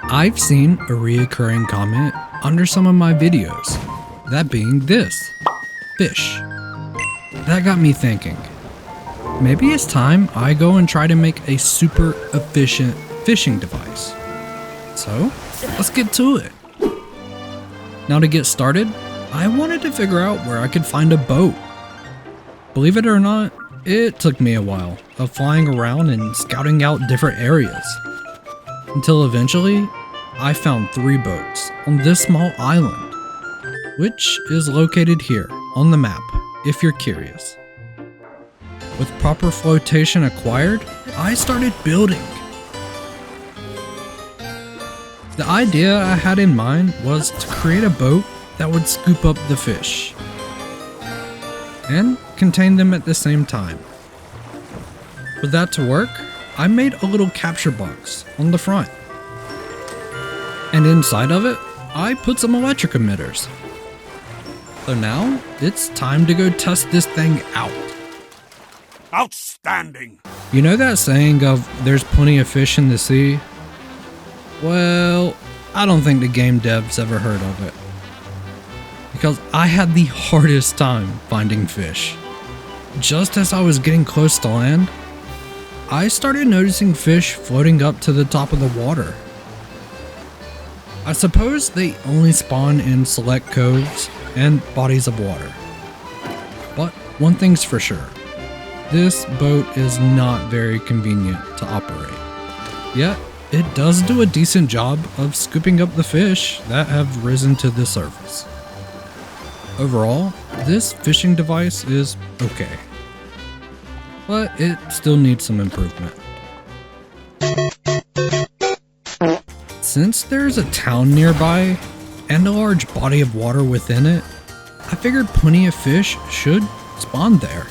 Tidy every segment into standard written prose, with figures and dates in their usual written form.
I've seen a reoccurring comment under some of my videos, that being this, fish. That got me thinking, maybe it's time I go and try to make a super efficient fishing device. So, let's get to it. Now to get started, I wanted to figure out where I could find a boat. Believe it or not, it took me a while of flying around and scouting out different areas. Until eventually, I found 3 boats on this small island, which is located here on the map if you're curious. With proper flotation acquired, I started building. The idea I had in mind was to create a boat that would scoop up the fish and contain them at the same time. For that to work, I made a little capture box on the front. And inside of it, I put some electric emitters. So now, it's time to go test this thing out. Outstanding! You know that saying of, there's plenty of fish in the sea? Well, I don't think the game devs ever heard of it. Because I had the hardest time finding fish. Just as I was getting close to land, I started noticing fish floating up to the top of the water. I suppose they only spawn in select coves and bodies of water. But one thing's for sure, this boat is not very convenient to operate. Yet, it does do a decent job of scooping up the fish that have risen to the surface. Overall, this fishing device is okay, but it still needs some improvement. Since there's a town nearby and a large body of water within it, I figured plenty of fish should spawn there.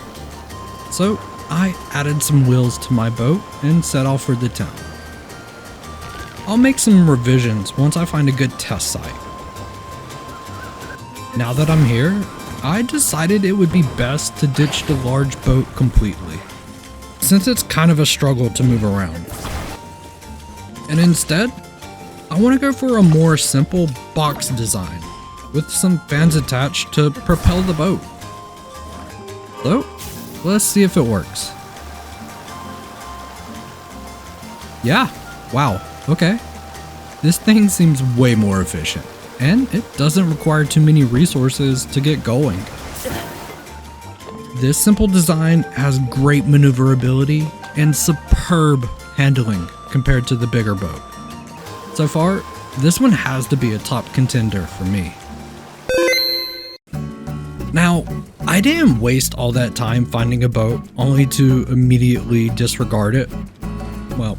So I added some wheels to my boat and set off for the town. I'll make some revisions once I find a good test site. Now that I'm here, I decided it would be best to ditch the large boat completely, since it's kind of a struggle to move around. And instead, I want to go for a more simple box design with some fans attached to propel the boat. So, let's see if it works. Yeah, wow, okay. This thing seems way more efficient, and it doesn't require too many resources to get going. This simple design has great maneuverability and superb handling compared to the bigger boat. So far, this one has to be a top contender for me. Now, I didn't waste all that time finding a boat only to immediately disregard it. Well,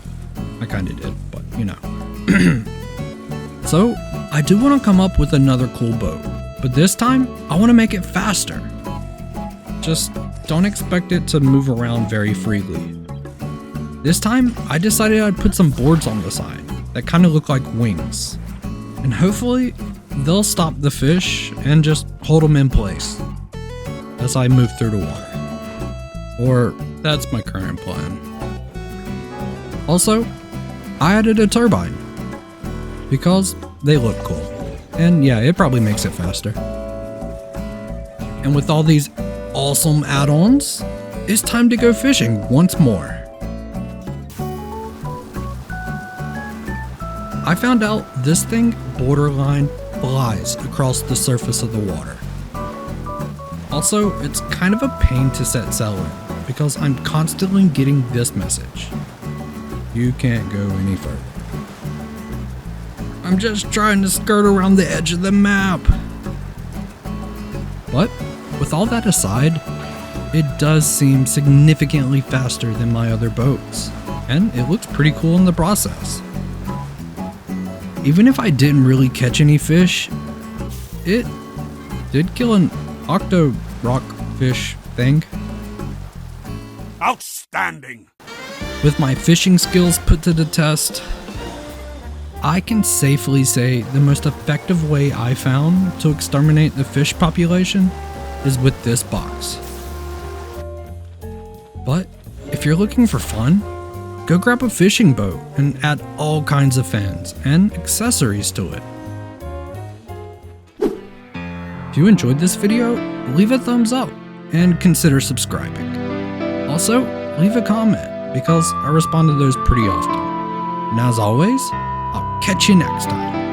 I kinda did, but you know. So, I do want to come up with another cool boat, but this time, I want to make it faster. Just don't expect it to move around very freely. This time, I decided I'd put some boards on the side that kind of look like wings. And hopefully, they'll stop the fish and just hold them in place as I move through the water. Or, that's my current plan. Also, I added a turbine because they look cool. And yeah, it probably makes it faster. And with all these awesome add-ons, it's time to go fishing once more. I found out this thing borderline flies across the surface of the water. Also, it's kind of a pain to set sail in because I'm constantly getting this message. You can't go any further. I'm just trying to skirt around the edge of the map. But with all that aside, it does seem significantly faster than my other boats, and it looks pretty cool in the process. Even if I didn't really catch any fish, it did kill an octo rockfish thing. Outstanding! With my fishing skills put to the test, I can safely say the most effective way I found to exterminate the fish population is with this box. But if you're looking for fun, go grab a fishing boat and add all kinds of fans and accessories to it. If you enjoyed this video, leave a thumbs up and consider subscribing. Also, leave a comment because I respond to those pretty often. And as always, I'll catch you next time.